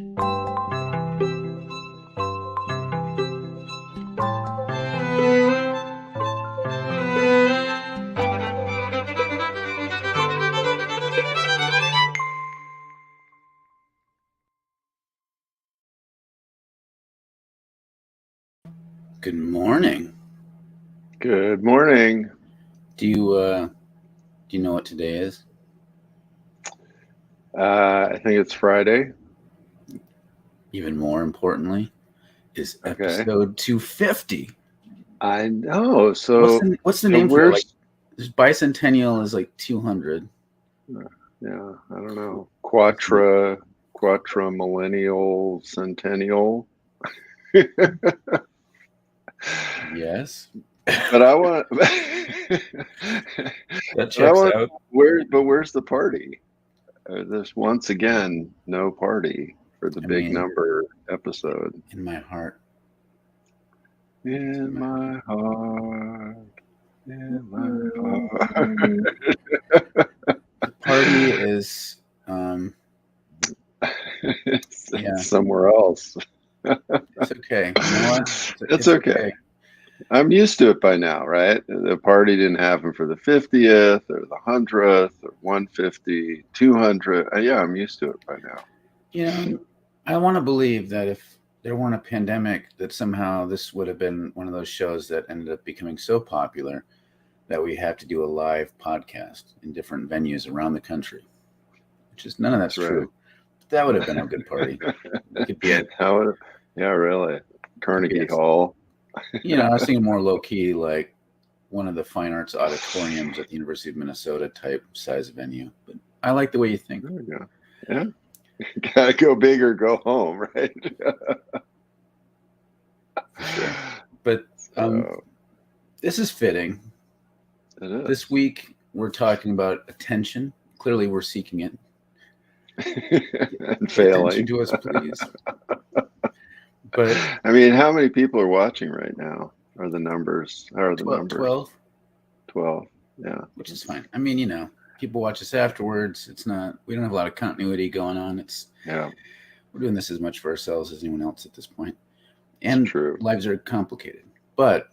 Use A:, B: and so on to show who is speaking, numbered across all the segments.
A: Good morning.
B: Good morning.
A: Do you know what today is?
B: I think it's Friday.
A: Even more importantly, is
B: Okay.
A: episode 250.
B: I know. So
A: what's the name for it? Like, bicentennial is like 200.
B: Yeah, I don't know. Quatra millennial centennial.
A: Yes.
B: But I want.
A: That checks out.
B: Where's the party? There's once again no party for the big number episode.
A: In my heart.
B: In my heart. In my heart.
A: The party is
B: it's somewhere else.
A: It's okay. You know what?
B: It's okay. I'm used to it by now, right? The party didn't happen for the 50th or the 100th or 150, 200. Yeah, I'm used to it by now.
A: You know, I want to believe that if there weren't a pandemic, that somehow this would have been one of those shows that ended up becoming so popular that we have to do a live podcast in different venues around the country, which is none of that's true.
B: Right.
A: That would have been a good party. We could be at,
B: yeah, really. Carnegie Hall.
A: You know, I was thinking more low key, like one of the fine arts auditoriums at the University of Minnesota type size venue. But I like the way you think.
B: There we go. Yeah. Gotta go big or go home, right?
A: Sure. But this is fitting.
B: It is.
A: This week we're talking about attention. Clearly we're seeking it.
B: And failing.
A: Attention to us, please. But
B: I mean, how many people are watching right now? Are the numbers? How are the
A: 12,
B: numbers?
A: 12.
B: 12. Yeah.
A: Which is fine. I mean, you know, people watch us afterwards. We don't have a lot of continuity going on. We're doing this as much for ourselves as anyone else at this point. And lives are complicated. But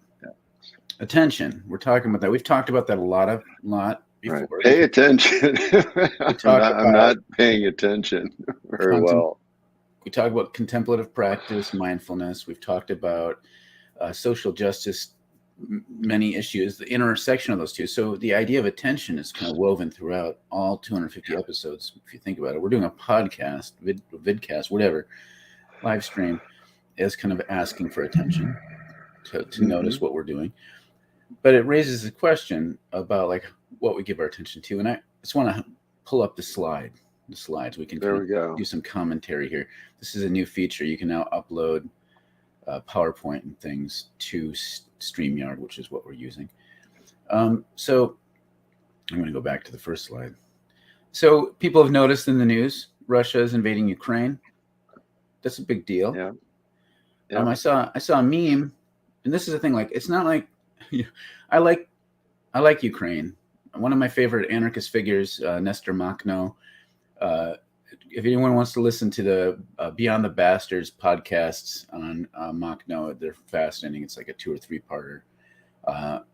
A: attention, we're talking about that. We've talked about that a lot before.
B: Right. Pay attention. I'm not paying attention very well.
A: We talk about contemplative practice, mindfulness. We've talked about social justice, many issues, the intersection of those two. So the idea of attention is kind of woven throughout all 250 episodes. If you think about it, we're doing a podcast, vidcast, whatever, live stream, as kind of asking for attention to notice what we're doing. But it raises a question about like what we give our attention to. And I just want to pull up the slides. We can do some commentary here. This is a new feature. You can now upload PowerPoint and things to StreamYard, which is what we're using. So I'm going to go back to the first slide. So people have noticed in the news, Russia is invading Ukraine. That's a big deal.
B: Yeah.
A: I saw a meme, and this is the thing. Like, it's not like I like Ukraine. One of my favorite anarchist figures, Nestor Makhno. If anyone wants to listen to the Beyond the Bastards podcasts on Makhno, they're fascinating. It's like a 2 or 3-parter.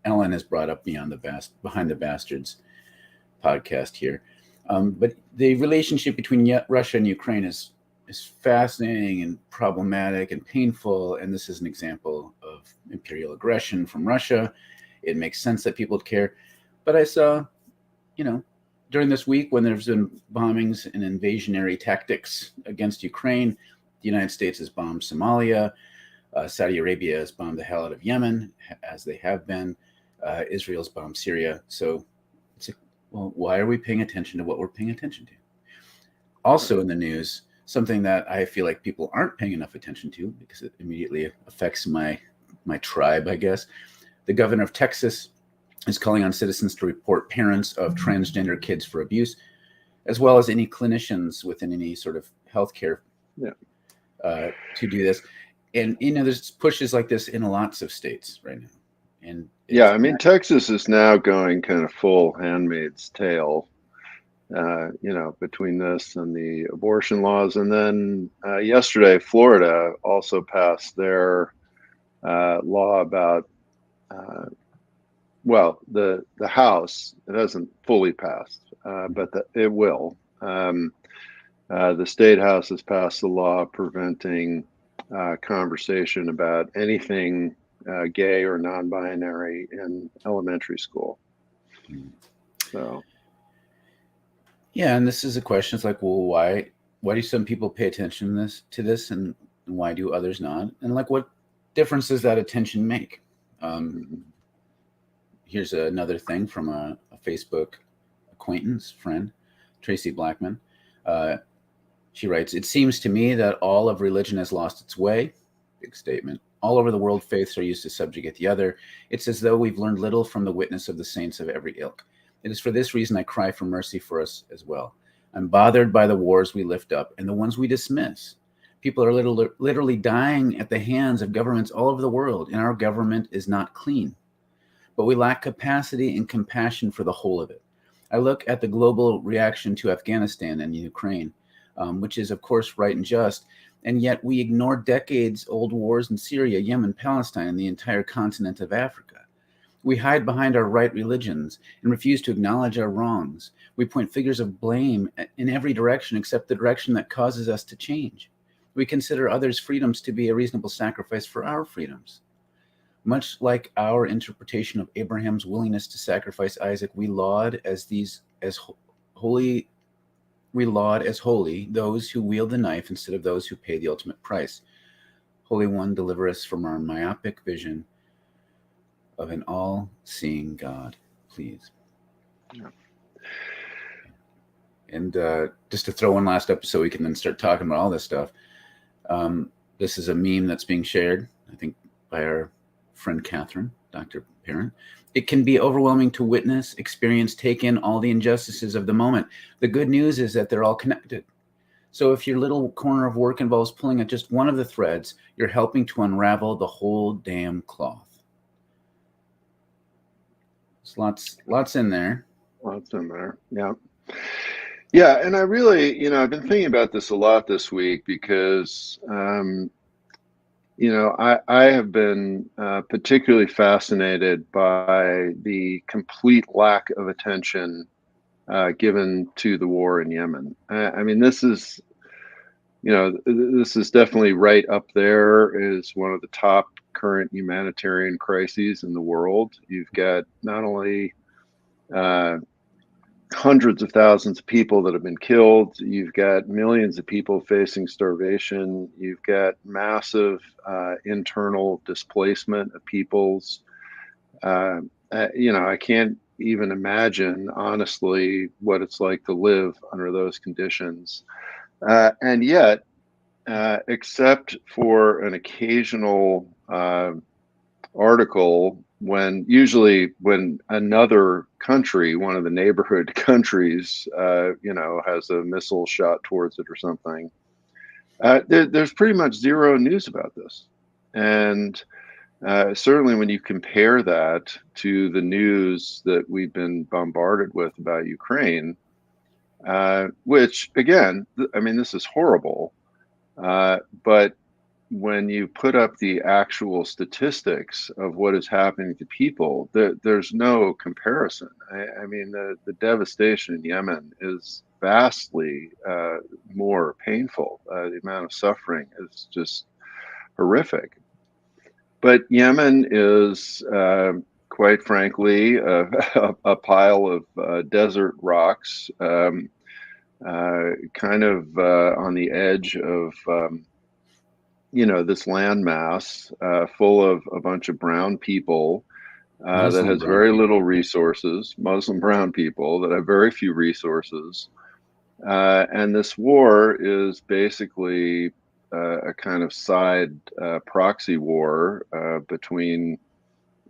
A: Ellen has brought up Behind the Bastards podcast here. But the relationship between Russia and Ukraine is fascinating and problematic and painful. And this is an example of imperial aggression from Russia. It makes sense that people care. But I saw, during this week when there's been bombings and invasionary tactics against Ukraine, the United States has bombed Somalia. Saudi Arabia has bombed the hell out of Yemen, as they have been. Israel's bombed Syria. So it's why are we paying attention to what we're paying attention to? Also in the news, something that I feel like people aren't paying enough attention to because it immediately affects my tribe, I guess. The governor of Texas is calling on citizens to report parents of transgender kids for abuse, as well as any clinicians within any sort of healthcare to do this. And, there's pushes like this in lots of states right now. And
B: Texas is now going kind of full Handmaid's Tale between this and the abortion laws. And then yesterday, Florida also passed their law about, the House, it hasn't fully passed, but it will. The state house has passed a law preventing conversation about anything gay or non-binary in elementary school. So,
A: yeah, and this is a question. It's like, well, why do some people pay attention to this, and why do others not? And like, what difference does that attention make? Here's another thing from a Facebook acquaintance friend, Tracy Blackman. She writes, "It seems to me that all of religion has lost its way." Big statement. "All over the world, faiths are used to subjugate the other. It's as though we've learned little from the witness of the saints of every ilk. It is for this reason I cry for mercy for us as well. I'm bothered by the wars we lift up and the ones we dismiss. People are literally dying at the hands of governments all over the world, and our government is not clean. But we lack capacity and compassion for the whole of it. I look at the global reaction to Afghanistan and Ukraine, which is, of course, right and just, and yet we ignore decades-old wars in Syria, Yemen, Palestine, and the entire continent of Africa. We hide behind our right religions and refuse to acknowledge our wrongs. We point fingers of blame in every direction except the direction that causes us to change. We consider others' freedoms to be a reasonable sacrifice for our freedoms. Much like our interpretation of Abraham's willingness to sacrifice Isaac, we laud as holy those who wield the knife instead of those who pay the ultimate price. Holy One, deliver us from our myopic vision of an all-seeing God, please."
B: Yeah.
A: And just to throw one last up so we can then start talking about all this stuff. This is a meme that's being shared, I think, by our friend Catherine, Dr. Parent. "It can be overwhelming to witness, experience, take in all the injustices of the moment. The good news is that they're all connected. So if your little corner of work involves pulling at just one of the threads, you're helping to unravel the whole damn cloth." There's lots in there.
B: Lots in there. Yeah. Yeah. And I really, I've been thinking about this a lot this week because, I have been particularly fascinated by the complete lack of attention given to the war in Yemen. I mean, this is definitely right up there as one of the top current humanitarian crises in the world. You've got not only hundreds of thousands of people that have been killed. You've got millions of people facing starvation. You've got massive internal displacement of peoples. I can't even imagine, honestly, what it's like to live under those conditions. And yet, except for an occasional article usually when another country, one of the neighborhood countries, has a missile shot towards it or something, there's pretty much zero news about this. And certainly when you compare that to the news that we've been bombarded with about Ukraine, which again, I mean, this is horrible, but when you put up the actual statistics of what is happening to people, there's no comparison. I mean, the devastation in Yemen is vastly more painful. The amount of suffering is just horrific. But Yemen is, quite frankly, a pile of desert rocks, kind of on the edge of this landmass full of a bunch of brown people that has very little resources, Muslim brown people that have very few resources. And this war is basically a kind of side proxy war between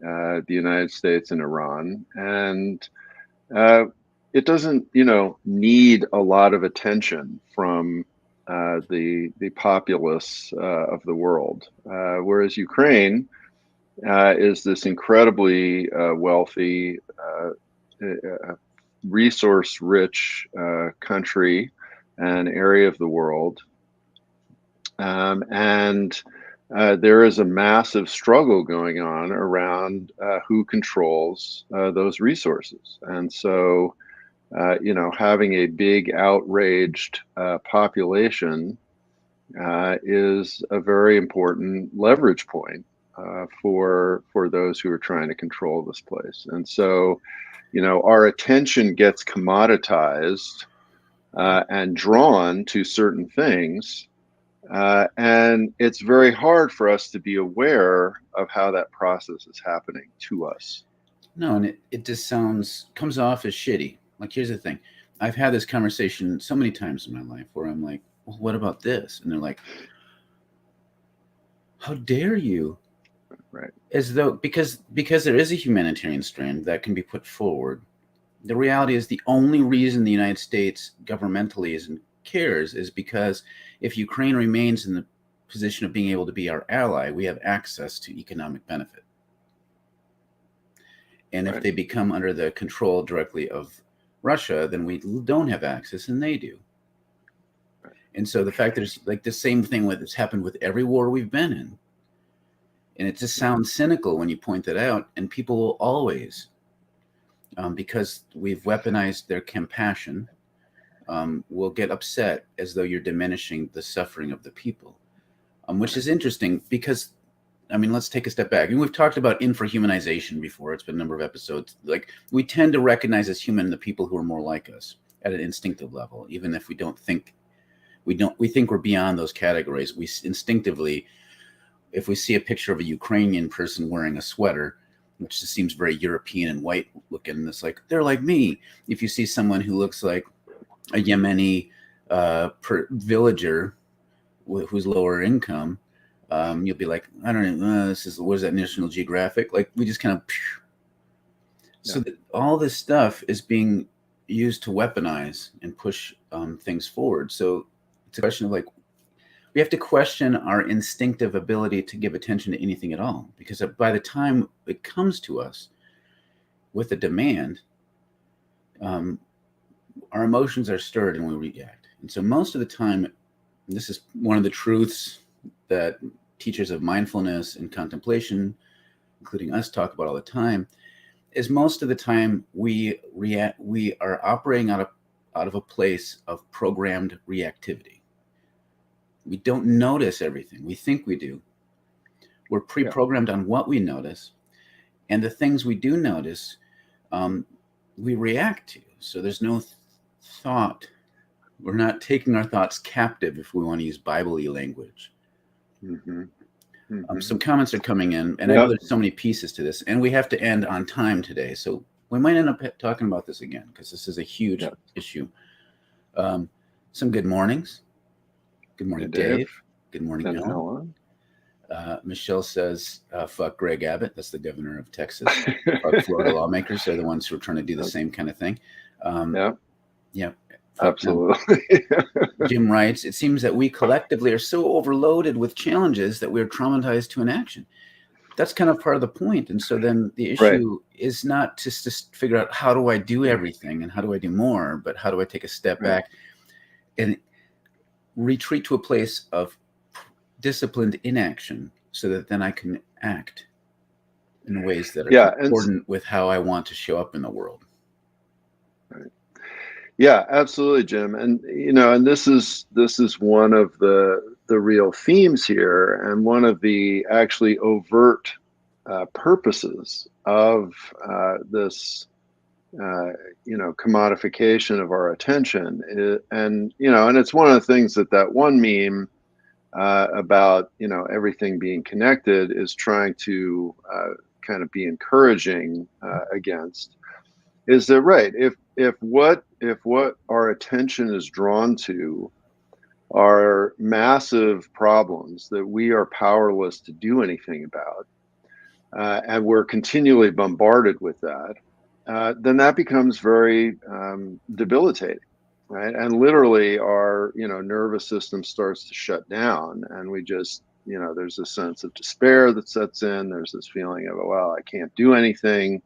B: the United States and Iran. And it doesn't, need a lot of attention from the populace of the world, whereas Ukraine is this incredibly wealthy, resource-rich country and area of the world, and there is a massive struggle going on around who controls those resources. And so, having a big outraged population is a very important leverage point for those who are trying to control this place. And so, our attention gets commoditized and drawn to certain things. And it's very hard for us to be aware of how that process is happening to us.
A: No, and it just comes off as shitty. Like, here's the thing. I've had this conversation so many times in my life where I'm like, well, what about this? And they're like, how dare you?
B: Right.
A: As though, because there is a humanitarian strand that can be put forward. The reality is the only reason the United States governmentally cares is because if Ukraine remains in the position of being able to be our ally, we have access to economic benefit. And if they become under the control directly of Russia, then we don't have access and they do. And so the fact there's like the same thing that's happened with every war we've been in. And it just sounds cynical when you point that out. And people will always, because we've weaponized their compassion, will get upset as though you're diminishing the suffering of the people, which is interesting because, I mean, let's take a step back. And we've talked about infrahumanization before. It's been a number of episodes. Like, we tend to recognize as human the people who are more like us at an instinctive level, even if we think we're beyond those categories. We instinctively, if we see a picture of a Ukrainian person wearing a sweater, which just seems very European and white looking, it's like, they're like me. If you see someone who looks like a Yemeni villager who's lower income, you'll be like, I don't know, what is that, National Geographic? Like, we just kind of, so that all this stuff is being used to weaponize and push things forward. So it's a question of, like, we have to question our instinctive ability to give attention to anything at all, because by the time it comes to us with a demand, our emotions are stirred and we react. And so most of the time, this is one of the truths that teachers of mindfulness and contemplation, including us, talk about all the time, is most of the time we are operating out of a place of programmed reactivity. We don't notice everything. We think we do. We're pre-programmed on what we notice, and the things we do notice, we react to. So there's no thought. We're not taking our thoughts captive, if we want to use Bible-y language.
B: Mm-hmm. Mm-hmm.
A: Some comments are coming in, and I know there's so many pieces to this, and we have to end on time today. So we might end up talking about this again, because this is a huge issue. Some good mornings. Good morning, Dave. Good morning, Ellen. Michelle says, fuck Greg Abbott. That's the governor of Texas. Fuck Florida lawmakers. They're the ones who are trying to do the same kind of thing. Yeah.
B: Absolutely.
A: Jim writes, it seems that we collectively are so overloaded with challenges that we're traumatized to inaction. That's kind of part of the point. And so then the issue is not just to figure out, how do I do everything and how do I do more, but how do I take a step back and retreat to a place of disciplined inaction, so that then I can act in ways that are important with how I want to show up in the world.
B: Right. Yeah, absolutely, Jim. And and this is one of the real themes here, and one of the actually overt purposes of this commodification of our attention. And it's one of the things that one meme about everything being connected is trying to kind of be encouraging against, is that if what our attention is drawn to are massive problems that we are powerless to do anything about, and we're continually bombarded with that, then that becomes very debilitating, right? And literally our nervous system starts to shut down, and we just there's a sense of despair that sets in. There's this feeling of, well, I can't do anything.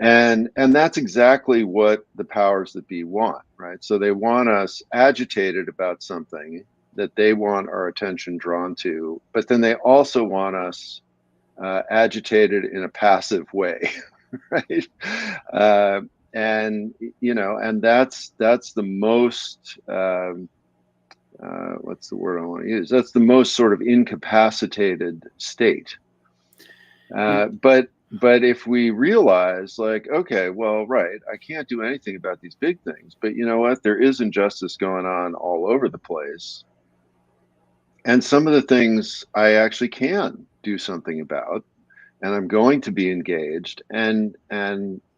B: And that's exactly what the powers that be want, right? So they want us agitated about something that they want our attention drawn to, but then they also want us agitated in a passive way, right? Uh, and and that's the most what's the word I want to use? That's the most sort of incapacitated state. But if we realize, like, okay, well, right, I can't do anything about these big things, but you know what? There is injustice going on all over the place, and some of the things I actually can do something about, and I'm going to be engaged. And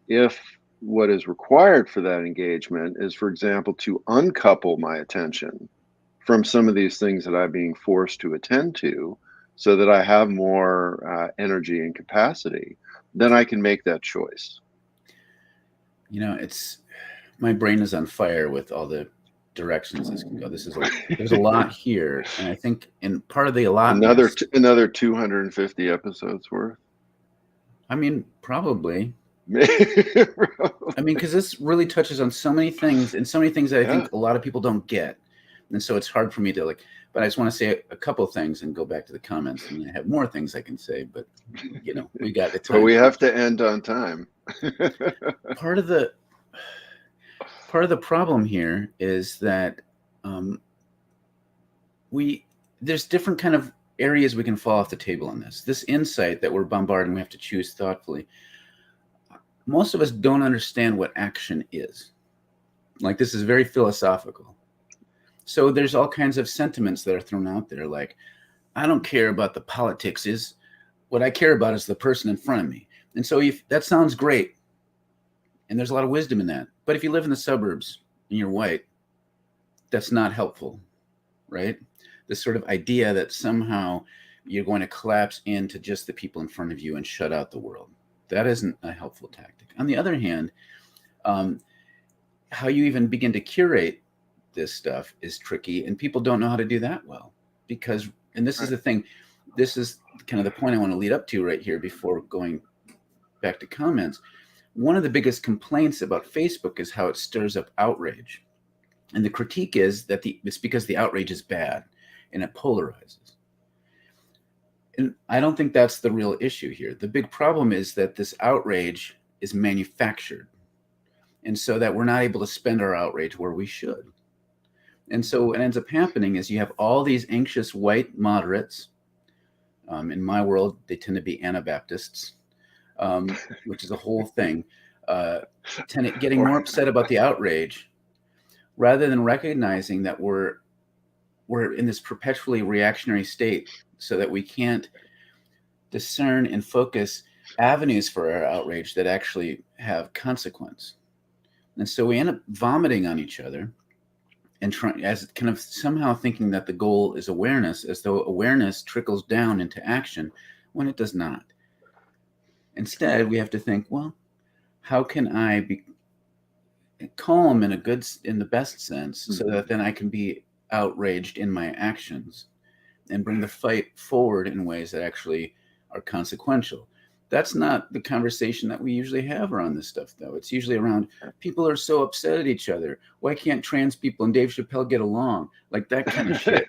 B: if what is required for that engagement is, for example, to uncouple my attention from some of these things that I'm being forced to attend to, so that I have more energy and capacity, then I can make that choice.
A: It's my brain is on fire with all the directions this can go. There's a lot here, and I think in part of the allotness.
B: Another 250 episodes worth.
A: I mean, probably. I mean, because this really touches on so many things, and so many things that I think a lot of people don't get, and so it's hard for me to But I just want to say a couple of things and go back to the comments. I mean, I have more things I can say, but we got the time.
B: But we have to end on time.
A: Part of the problem here is that there's different kind of areas we can fall off the table on this. This insight that we're bombarded and we have to choose thoughtfully. Most of us don't understand what action is. Like, this is very philosophical. So there's all kinds of sentiments that are thrown out there, like, I don't care about the politics. What I care about is the person in front of me. And so if that sounds great, and there's a lot of wisdom in that, but if you live in the suburbs and you're white, that's not helpful, right? This sort of idea that somehow you're going to collapse into just the people in front of you and shut out the world. That isn't a helpful tactic. On the other hand, how you even begin to curate this stuff is tricky, and people don't know how to do that well. Because, and this is the thing, this is kind of the point I want to lead up to right here before going back to comments. One of the biggest complaints about Facebook is how it stirs up outrage. And the critique is that it's because the outrage is bad and it polarizes. And I don't think that's the real issue here. The big problem is that this outrage is manufactured, and so that we're not able to spend our outrage where we should. And so what ends up happening is you have all these anxious white moderates. In my world, they tend to be Anabaptists, which is a whole thing, getting more upset about the outrage rather than recognizing that we're in this perpetually reactionary state, so that we can't discern and focus avenues for our outrage that actually have consequence. And so we end up vomiting on each other and trying, as kind of somehow thinking that the goal is awareness, as though awareness trickles down into action, when it does not. Instead, we have to think, well, how can I be calm in the best sense, so that then I can be outraged in my actions and bring the fight forward in ways that actually are consequential. That's not the conversation that we usually have around this stuff, though. It's usually around, people are so upset at each other. Why can't trans people and Dave Chappelle get along? Like that kind of shit.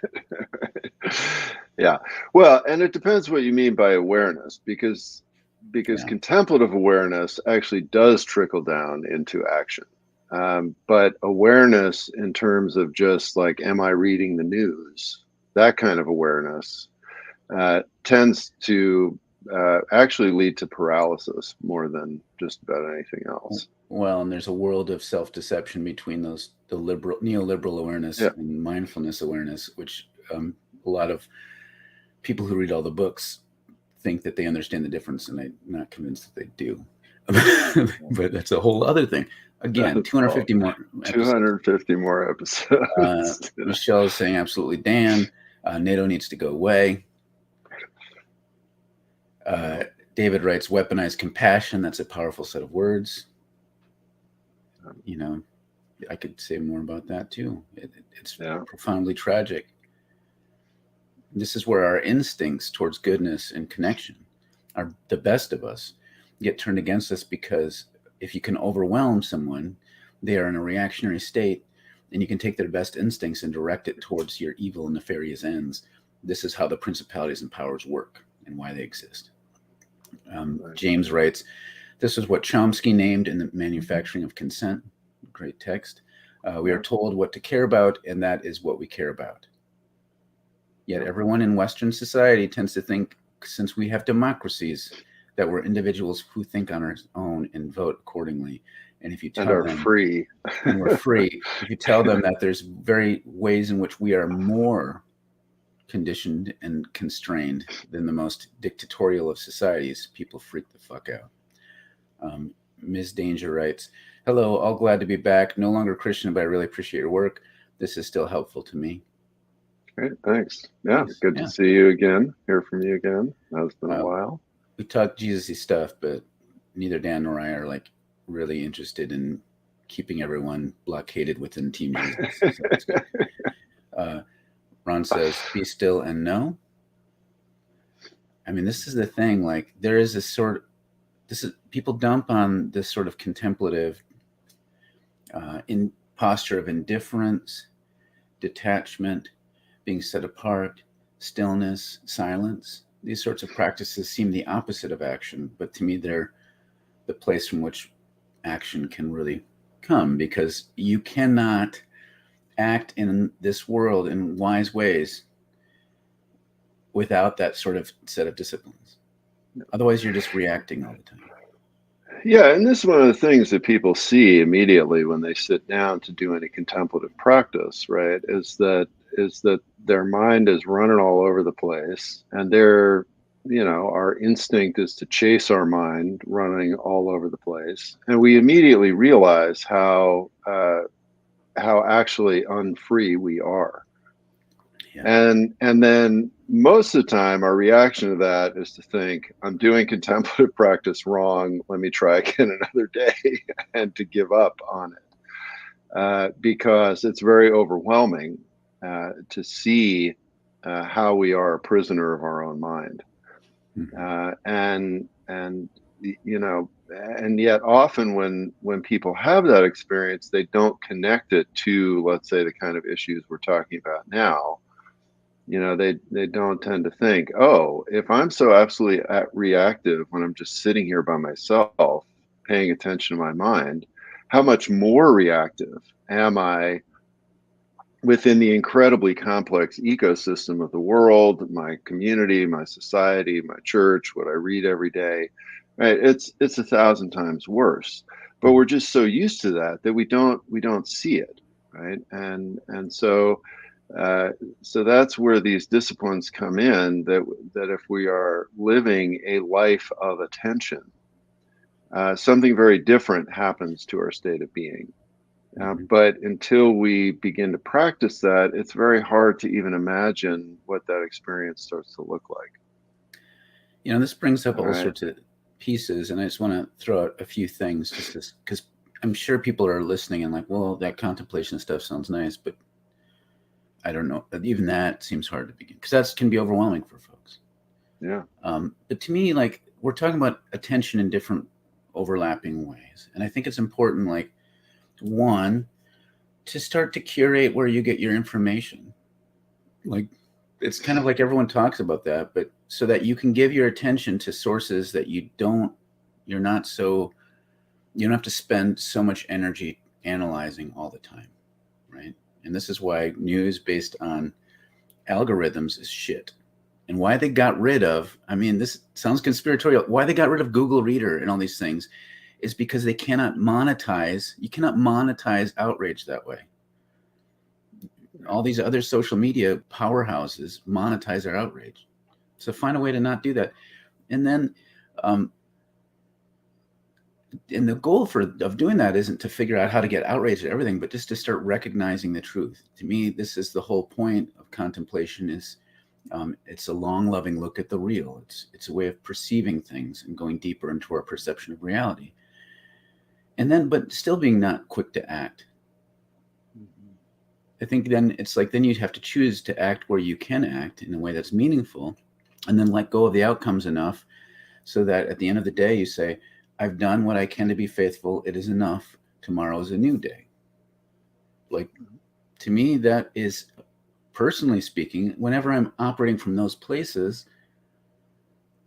B: Yeah. Well, and it depends what you mean by awareness, because contemplative awareness actually does trickle down into action. But awareness in terms of just like, am I reading the news? That kind of awareness tends to actually lead to paralysis more than just about anything else.
A: Well, and there's a world of self-deception between the neoliberal awareness and mindfulness awareness, which a lot of people who read all the books think that they understand the difference, and I'm not convinced that they do. But that's a whole other thing. Again, 250 more episodes.
B: 250 more episodes.
A: Michelle is saying absolutely, Dan. NATO needs to go away. David writes, weaponized compassion. That's a powerful set of words. I could say more about that too. It's profoundly tragic. This is where our instincts towards goodness and connection, are the best of us, get turned against us because if you can overwhelm someone, they are in a reactionary state, and you can take their best instincts and direct it towards your evil and nefarious ends. This is how the principalities and powers work and why they exist. James writes, this is what Chomsky named in the Manufacturing of Consent. Great text. We are told what to care about, and that is what we care about. Yet everyone in Western society tends to think, since we have democracies, that we're individuals who think on our own and vote accordingly. And if you tell them
B: free,
A: and we're free, if you tell them that there's very ways in which we are more conditioned and constrained than the most dictatorial of societies, people freak the fuck out. Ms. Danger writes, hello, all glad to be back. No longer Christian, but I really appreciate your work. This is still helpful to me.
B: Great, thanks. Yeah, good to see you again, hear from you again. It's been a while. We
A: talk Jesus-y stuff, but neither Dan nor I are like really interested in keeping everyone blockaded within Team Jesus. So that's good. Ron says, be still and know. I mean, this is the thing, like there is people dump on this sort of contemplative in posture of indifference, detachment, being set apart, stillness, silence. These sorts of practices seem the opposite of action, but to me, they're the place from which action can really come, because you cannot act in this world in wise ways without that sort of set of disciplines. Otherwise, you're just reacting all the time.
B: Yeah, and this is one of the things that people see immediately when they sit down to do any contemplative practice, right? Is that their mind is running all over the place, and our instinct is to chase our mind running all over the place, and we immediately realize how actually unfree we are. Yeah. And then most of the time our reaction to that is to think, I'm doing contemplative practice wrong, let me try again another day, and to give up on it, because it's very overwhelming to see how we are a prisoner of our own mind. And yet often when people have that experience, they don't connect it to, let's say, the kind of issues we're talking about now. They don't tend to think, oh, if I'm so absolutely reactive when I'm just sitting here by myself, paying attention to my mind, how much more reactive am I within the incredibly complex ecosystem of the world, my community, my society, my church, what I read every day, right? It's 1,000 times worse, but we're just so used to that we don't see it, right? And so that's where these disciplines come in, that if we are living a life of attention, something very different happens to our state of being. But until we begin to practice that, it's very hard to even imagine what that experience starts to look like.
A: This brings up all sorts of pieces, and I just want to throw out a few things, just because I'm sure people are listening and like, well, that contemplation stuff sounds nice, but I don't know. Even that seems hard to begin, because that can be overwhelming for folks.
B: Yeah.
A: But to me, like, we're talking about attention in different overlapping ways, and I think it's important, like, one, to start to curate where you get your information. Like, it's kind of like everyone talks about that, but so that you can give your attention to sources that you don't have to spend so much energy analyzing all the time, right? And this is why news based on algorithms is shit. And why they got rid of, this sounds conspiratorial, why they got rid of Google Reader and all these things is because you cannot monetize outrage that way. All these other social media powerhouses monetize our outrage. So find a way to not do that. And then, and the goal of doing that isn't to figure out how to get outraged at everything, but just to start recognizing the truth. To me, this is the whole point of contemplation. Is it's a long, loving look at the real. It's a way of perceiving things and going deeper into our perception of reality. And then, but still being not quick to act. I think then it's like, then you'd have to choose to act where you can act in a way that's meaningful, and then let go of the outcomes enough so that at the end of the day you say, I've done what I can to be faithful. It is enough. Tomorrow is a new day. Like, to me, that is, personally speaking, whenever I'm operating from those places,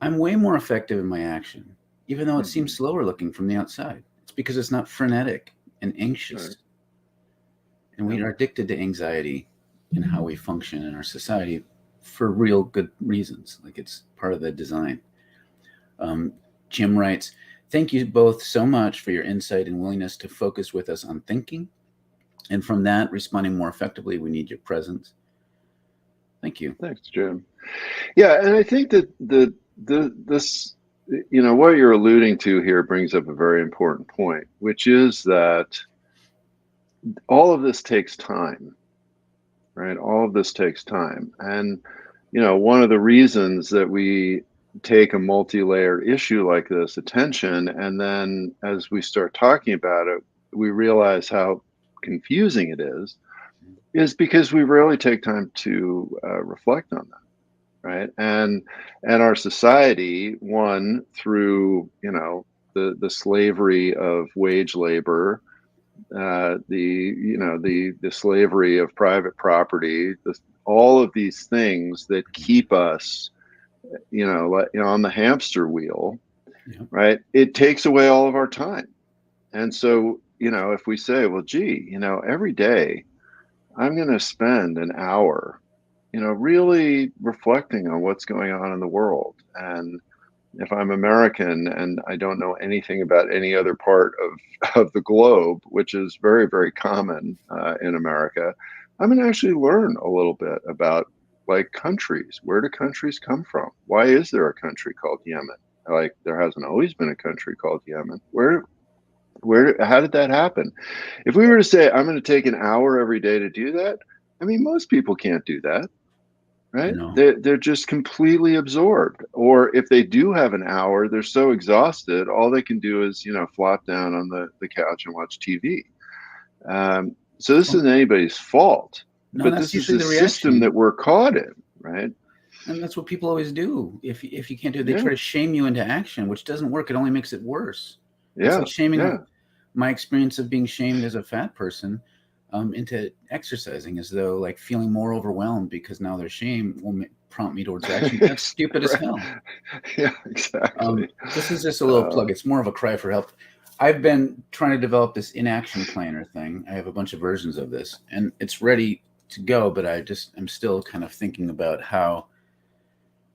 A: I'm way more effective in my action, even though it seems slower looking from the outside. It's because it's not frenetic and anxious.
B: Right.
A: And we are addicted to anxiety in how we function in our society for real good reasons. Like, it's part of the design. Jim writes, thank you both so much for your insight and willingness to focus with us on thinking. And from that, responding more effectively, we need your presence. Thank you.
B: Thanks, Jim. Yeah, and I think that this, what you're alluding to here brings up a very important point, which is that all of this takes time, right? All of this takes time. And, one of the reasons that we take a multi-layered issue like this attention, and then as we start talking about it, we realize how confusing it is because we rarely take time to reflect on that. Right. And our society, one, through, the slavery of wage labor, the slavery of private property, all of these things that keep us, on the hamster wheel, right? It takes away all of our time. And so, if we say, well, gee, every day I'm going to spend an hour, really reflecting on what's going on in the world. And if I'm American and I don't know anything about any other part of the globe, which is very, very common in America, I'm going to actually learn a little bit about like countries. Where do countries come from? Why is there a country called Yemen? Like, there hasn't always been a country called Yemen. How did that happen? If we were to say, I'm going to take an hour every day to do that, I mean, most people can't do that. Right?
A: No.
B: They're just completely absorbed. Or if they do have an hour, they're so exhausted, all they can do is, flop down on the couch and watch TV. So this isn't anybody's fault, but this is the system that we're caught in, right?
A: And that's what people always do. If you can't do it, they try to shame you into action, which doesn't work. It only makes it worse. It's like shaming. My experience of being shamed as a fat person into exercising, as though like feeling more overwhelmed because now their shame will prompt me towards action. That's stupid as hell.
B: Yeah, exactly.
A: This is just a little plug. It's more of a cry for help. I've been trying to develop this inaction planner thing. I have a bunch of versions of this, and it's ready to go, but I'm still kind of thinking about how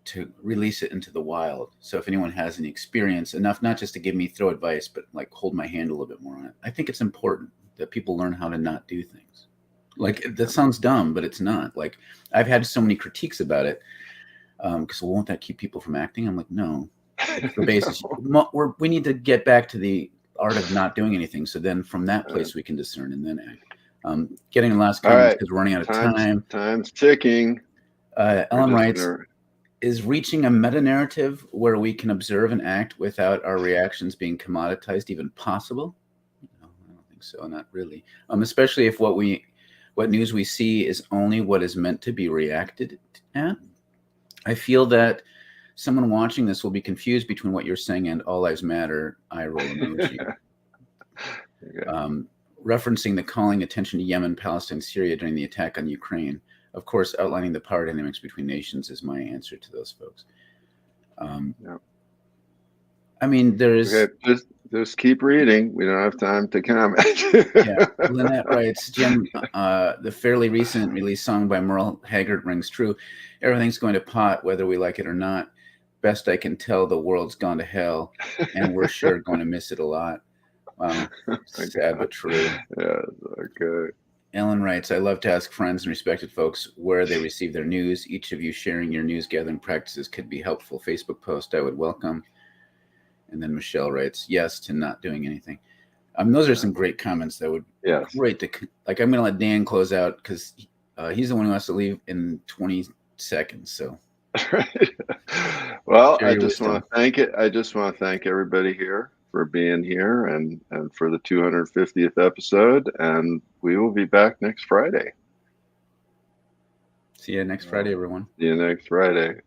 A: to release it into the wild. So if anyone has any experience, enough not just to throw advice, but like hold my hand a little bit more on it. I think it's important that people learn how to not do things. Like, that sounds dumb, but it's not. Like, I've had so many critiques about it because won't that keep people from acting? I'm like, no. It's the basis. We need to get back to the art of not doing anything. So then from that place we can discern and then act. Getting the last comments because we're running out of time.
B: Time's ticking.
A: Ellen writes, is reaching a meta-narrative where we can observe and act without our reactions being commoditized even possible? No, I don't think so. Not really. Especially if what news we see is only what is meant to be reacted at. I feel that someone watching this will be confused between what you're saying and all lives matter, eye roll emoji. Referencing the calling attention to Yemen, Palestine, Syria during the attack on Ukraine. Of course, outlining the power dynamics between nations is my answer to those folks. I mean, there's...
B: Okay, just keep reading. We don't have time to comment.
A: Lynette writes, Jim, the fairly recent release song by Merle Haggard rings true. Everything's going to pot, whether we like it or not. Best I can tell, the world's gone to hell, and we're sure going to miss it a lot. Wow, sad but true.
B: Yeah, okay.
A: Ellen writes, I love to ask friends and respected folks where they receive their news. Each of you sharing your news gathering practices could be helpful. Facebook post I would welcome. And then Michelle writes, yes to not doing anything. Those are some great comments that would be great to, like, I'm going to let Dan close out because he's the one who has to leave in 20 seconds. So,
B: well, I just want to thank everybody here for being here and for the 250th episode. And we will be back next Friday.
A: See you next Friday, everyone.
B: See you next Friday.